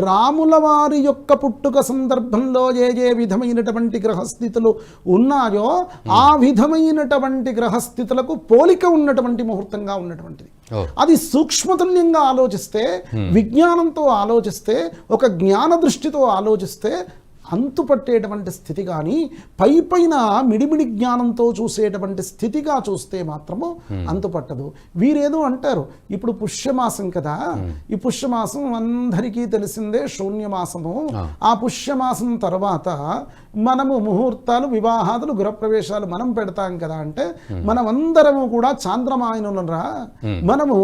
రాముల వారి యొక్క పుట్టుక సందర్భంలో ఏ విధమైనటువంటి గ్రహస్థితులు ఉన్నాయో ఆ విధమైనటువంటి గ్రహస్థితులకు పోలిక ఉన్నటువంటి ముహూర్తంగా ఉన్నటువంటిది. అది సూక్ష్మతుల్యంగా ఆలోచిస్తే, విజ్ఞానంతో ఆలోచిస్తే, ఒక జ్ఞాన దృష్టితో ఆలోచిస్తే అంతుపట్టేటువంటి స్థితి, కానీ పైన మిడిమిడి జ్ఞానంతో చూసేటువంటి స్థితిగా చూస్తే మాత్రము అంతుపట్టదు. వీరేదో అంటారు, ఇప్పుడు పుష్యమాసం కదా, ఈ పుష్యమాసం అందరికీ తెలిసిందే శూన్యమాసము. ఆ పుష్యమాసం తర్వాత మనము ముహూర్తాలు, వివాహాదులు, గృహప్రవేశాలు మనం పెడతాం కదా అంటే, మనమందరము కూడా చాంద్రమాయనులరా, మనము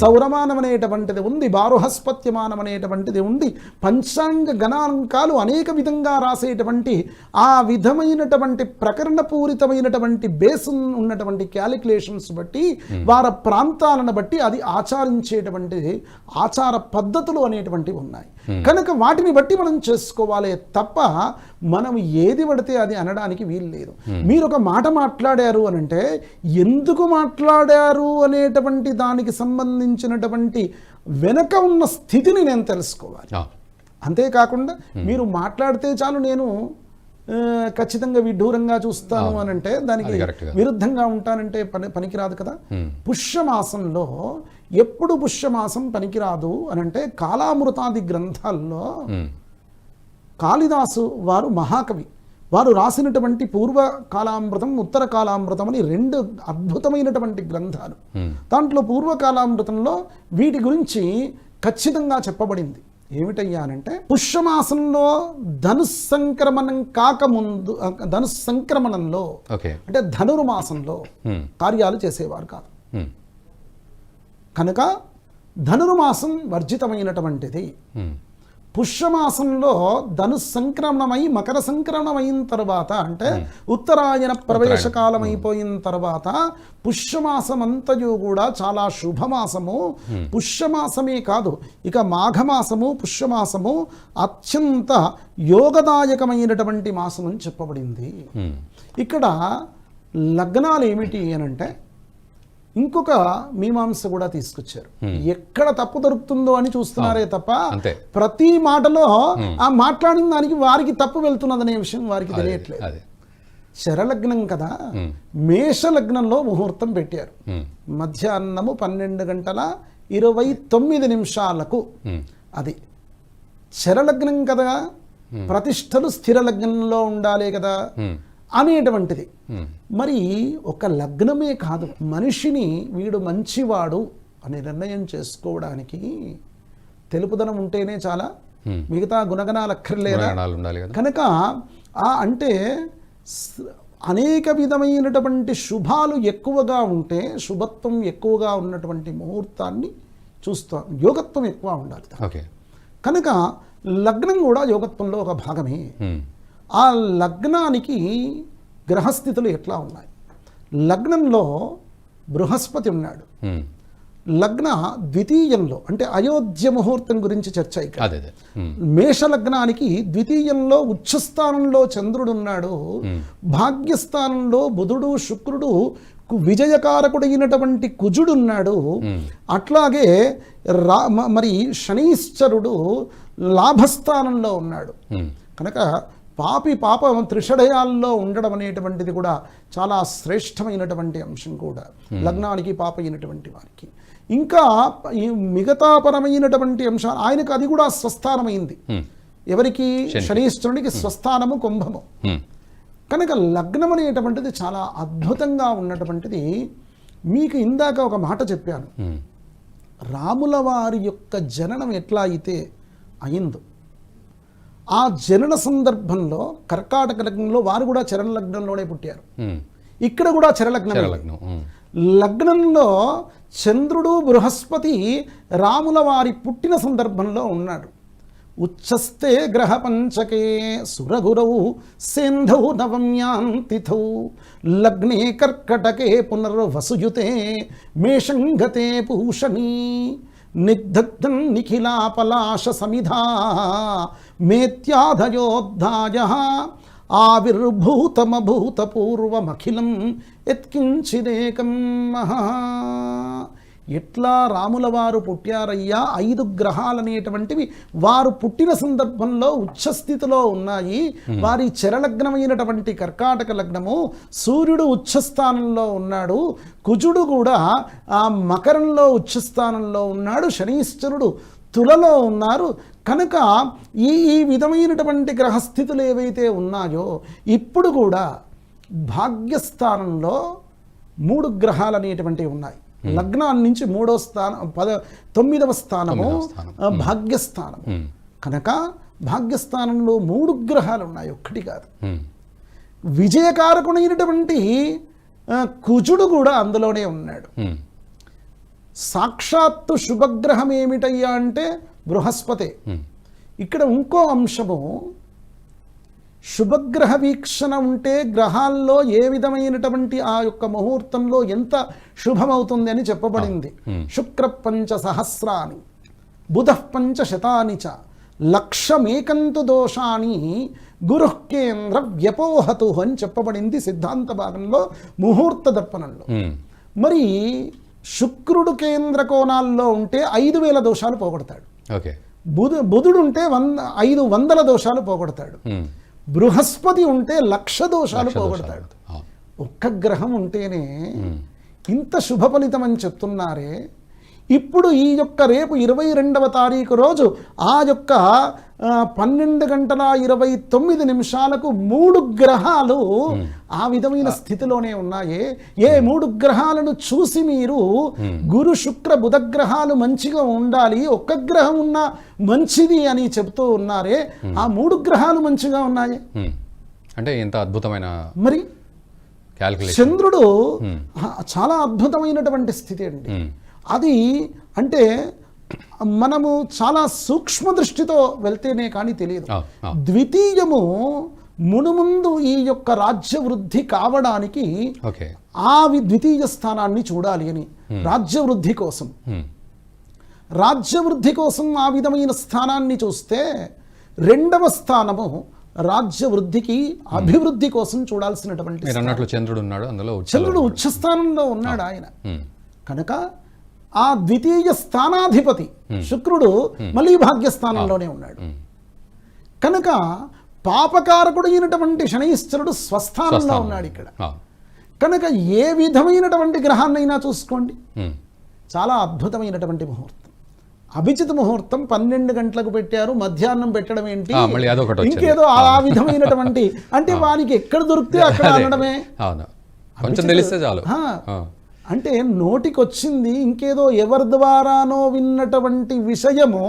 సౌరమానం అనేటువంటిది ఉంది, బారుహస్పత్యమానం అనేటువంటిది ఉంది, పంచాంగ గణాంకాలు అనేక విధంగా రాసేటువంటి ఆ విధమైనటువంటి ప్రకరణపూరితమైనటువంటి బేస్ ఉన్నటువంటి క్యాలిక్యులేషన్స్ బట్టి, వారి ప్రాంతాలను బట్టి అది ఆచరించేటువంటి ఆచార పద్ధతులు అనేటువంటివి ఉన్నాయి. కనుక వాటిని బట్టి మనం చేసుకోవాలి తప్ప మనం ఏది పడితే అది అనడానికి వీలు లేదు. మీరు ఒక మాట మాట్లాడారు అని అంటే ఎందుకు మాట్లాడారు అనేటువంటి దానికి సంబంధించినటువంటి వెనక ఉన్న స్థితిని నేను తెలుసుకోవాలి. అంతేకాకుండా మీరు మాట్లాడితే చాలు నేను ఖచ్చితంగా విడ్డూరంగా చూస్తాను అని అంటే దానికి విరుద్ధంగా ఉంటానంటే పనికిరాదు కదా. పుష్యమాసంలో ఎప్పుడు పుష్యమాసం పనికిరాదు అనంటే, కాలామృతాది గ్రంథాల్లో కాళిదాసు వారు మహాకవి, వారు రాసినటువంటి పూర్వ కాలామృతం, ఉత్తర కాలామృతం అని రెండు అద్భుతమైనటువంటి గ్రంథాలు. దాంట్లో పూర్వకాలామృతంలో వీటి గురించి ఖచ్చితంగా చెప్పబడింది. ఏమిటయ్యానంటే, పుష్యమాసంలో ధనుస్సంక్రమణం కాకముందు, ధనుస్సంక్రమణంలో అంటే ధనుర్మాసంలో కార్యాలు చేసేవారు కాదు. కనుక ధనుర్మాసం వర్జితమైనటువంటిది. పుష్యమాసంలో ధనుస్సంక్రమణమై మకర సంక్రమణం అయిన తర్వాత, అంటే ఉత్తరాయణ ప్రవేశకాలం అయిపోయిన తర్వాత పుష్యమాసం అంతయు కూడా చాలా శుభమాసము. పుష్యమాసమే కాదు, ఇక మాఘమాసము, పుష్యమాసము అత్యంత యోగదాయకమైనటువంటి మాసం అని చెప్పబడింది. ఇక్కడ లగ్నాలు ఏమిటి అనంటే ఇంకొక మీమాంస కూడా తీసుకొచ్చారు. ఎక్కడ తప్పు దొరుకుతుందో అని చూస్తున్నారే తప్ప ప్రతి మాటలో ఆ మాట్లాడిన దానికి వారికి తప్పు వెళ్తున్నదనే విషయం వారికి తెలియట్లేదు. శరలగ్నం కదా, మేషలగ్నంలో ముహూర్తం పెట్టారు. మధ్యాహ్నము 12:29 అది శరలగ్నం కదా, ప్రతిష్టలు స్థిర లగ్నంలో ఉండాలి కదా అనేటువంటిది. మరి ఒక లగ్నమే కాదు, మనిషిని వీడు మంచివాడు అని నిర్ణయం చేసుకోవడానికి తెలుపుదనం ఉంటేనే చాలా, మిగతా గుణగణాలు అక్కర్లేదా? కనుక అంటే అనేక విధమైనటువంటి శుభాలు ఎక్కువగా ఉంటే, శుభత్వం ఎక్కువగా ఉన్నటువంటి ముహూర్తాన్ని చూస్తాం. యోగత్వం ఎక్కువ ఉండాలి. కనుక లగ్నం కూడా యోగత్వంలో ఒక భాగమే. ఆ లగ్నానికి గ్రహస్థితులు ఎట్లా ఉన్నాయి? లగ్నంలో బృహస్పతి ఉన్నాడు. లగ్న ద్వితీయంలో అంటే అయోధ్య ముహూర్తం గురించి చర్చ. మేష లగ్నానికి ద్వితీయంలో ఉచ్చస్థానంలో చంద్రుడు ఉన్నాడు, భాగ్యస్థానంలో బుధుడు, శుక్రుడు, విజయకారకుడైనటువంటి కుజుడున్నాడు. అట్లాగే మరి శనీశ్వరుడు లాభస్థానంలో ఉన్నాడు. కనుక పాపం త్రిషడయాల్లో ఉండడం అనేటువంటిది కూడా చాలా శ్రేష్టమైనటువంటి అంశం కూడా లగ్నానికి, పాప అయినటువంటి వారికి. ఇంకా ఈ మిగతా పరమైనటువంటి అంశాలు ఆయనకు అది కూడా స్వస్థానమైంది. ఎవరికి? శనీశ్వరునికి స్వస్థానము కుంభము. కనుక లగ్నం అనేటువంటిది చాలా అద్భుతంగా ఉన్నటువంటిది. మీకు ఇందాక ఒక మాట చెప్పాను, రాముల వారి యొక్క జననం ఎట్లా అయితే అయిందో, ఆ జనన సందర్భంలో కర్కాటక లగ్నంలో వారు కూడా చరణ లగ్నంలోనే పుట్టారు. ఇక్కడ కూడా చరలగ్నం. లగ్నంలో చంద్రుడు, బృహస్పతి రాముల వారి పుట్టిన సందర్భంలో ఉన్నాడు. ఉచ్చస్తే గ్రహ పంచకే సురగురౌ సేంధౌ నవమ్యాం తిథౌ లగ్నే కర్కటకే పునర్వసుయుతే మేషంగతే పూషణీ నిగ్ధగ్ధం నిఖిలాపలాశ సమిధా మేత్యాధయోద్ధాయ ఆవిర్భూతమభూతపూర్వమఖిలం యత్కించిదేకం మహా. ఎట్లా రాముల వారు పుట్టారయ్యా 5 గ్రహాలు అనేటువంటివి వారు పుట్టిన సందర్భంలో ఉచ్చస్థితిలో ఉన్నాయి. వారి చరలగ్నమైనటువంటి కర్కాటక లగ్నము, సూర్యుడు ఉచ్చస్థానంలో ఉన్నాడు, కుజుడు కూడా ఆ మకరంలో ఉచ్చస్థానంలో ఉన్నాడు, శనీశ్వరుడు తులలో ఉన్నారు. కనుక ఈ విధమైనటువంటి గ్రహస్థితులు ఏవైతే ఉన్నాయో ఇప్పుడు కూడా భాగ్యస్థానంలో 3 గ్రహాలు అనేటువంటివి ఉన్నాయి. లగ్నాల నుంచి 3వ స్థానం 9వ స్థానము భాగ్యస్థానము. కనుక భాగ్యస్థానంలో 3 గ్రహాలు ఉన్నాయి, ఒక్కటి కాదు. విజయకారకుడైనటువంటి కుజుడు కూడా అందులోనే ఉన్నాడు. సాక్షాత్తు శుభగ్రహం ఏమిటయ్యా అంటే బృహస్పతి. ఇక్కడ ఇంకో అంశము, శుభగ్రహ వీక్షణ ఉంటే గ్రహాల్లో ఏ విధమైనటువంటి ఆ యొక్క ముహూర్తంలో ఎంత శుభమవుతుంది అని చెప్పబడింది. శుక్ర 5 సహస్రాని బుధ 5 శతాని చ లక్షమేకంతు దోషాని గురుః కేంద్ర వ్యపోహతు అని చెప్పబడింది సిద్ధాంత భాగంలో ముహూర్త దర్పణంలో. మరి శుక్రుడు కేంద్ర కోణాల్లో ఉంటే 5,000 దోషాలు పోగొడతాడు. బుధుడు ఉంటే 500 దోషాలు పోగొడతాడు. బృహస్పతి ఉంటే 1,00,000 దోషాలు పోగొడతాడు. ఒక్క గ్రహం ఉంటేనే ఇంత శుభ ఫలితం అని చెప్తున్నారే. ఇప్పుడు ఈ యొక్క రేపు 22వ తారీఖు రోజు ఆ యొక్క 12:29 3 గ్రహాలు ఆ విధమైన స్థితిలోనే ఉన్నాయే. ఏ 3 గ్రహాలను చూసి మీరు గురు శుక్ర బుధ గ్రహాలు మంచిగా ఉండాలి, ఒక్క గ్రహం ఉన్నా మంచిది అని చెప్తూ ఉన్నారే. ఆ 3 గ్రహాలు మంచిగా ఉన్నాయి అంటే ఎంత అద్భుతమైన మరి చంద్రుడు చాలా అద్భుతమైనటువంటి స్థితి అండి. అది అంటే మనము చాలా సూక్ష్మ దృష్టితో వెళ్తేనే కానీ తెలియదు. ద్వితీయము మునుముందు ఈ యొక్క రాజ్య వృద్ధి కావడానికి ఆ ద్వితీయ స్థానాన్ని చూడాలి అని, రాజ్యవృద్ధి కోసం ఆ విధమైన స్థానాన్ని చూస్తే 2వ స్థానము రాజ్యవృద్ధికి అభివృద్ధి కోసం చూడాల్సినటువంటి చంద్రుడు ఉచ్చస్థానంలో ఉన్నాడు ఆయన. కనుక ఆ ద్వితీయ స్థానాధిపతి శుక్రుడు మళ్ళీ భాగ్యస్థానంలోనే ఉన్నాడు. కనుక పాపకారకుడు అయినటువంటి శనీశ్వరుడు స్వస్థానంలో ఉన్నాడు ఇక్కడ. కనుక ఏ విధమైనటువంటి గ్రహాన్నైనా చూసుకోండి, చాలా అద్భుతమైనటువంటి ముహూర్తం. అభిజిత్ ముహూర్తం 12 గంటలకు పెట్టారు, మధ్యాహ్నం పెట్టడం ఏంటి, ఇంకేదో ఆ విధమైనటువంటి అంటే వానికి ఎక్కడ దొరికితే అక్కడ అనడమే. అంటే నోటికొచ్చింది ఇంకేదో ఎవరి ద్వారానో విన్నటువంటి విషయము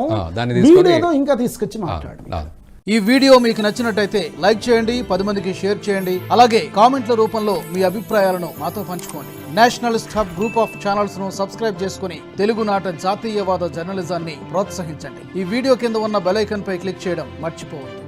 వీడేదో ఇంకా తీసుకొచ్చి మాట్లాడారు. ఈ వీడియో మీకు నచ్చినట్టయితే లైక్ చేయండి, 10 మందికి షేర్ చేయండి. అలాగే కామెంట్ల రూపంలో మీ అభిప్రాయాలను మాతో పంచుకోండి. Nationalist hub group of channels ను సబ్స్క్రైబ్ చేసుకుని తెలుగునాట జాతీయవాద జర్నలిజాన్ని ప్రోత్సహించండి. ఈ వీడియో కింద ఉన్న బెల్ ఐకాన్ పై క్లిక్ చేయడం మర్చిపోవద్దు.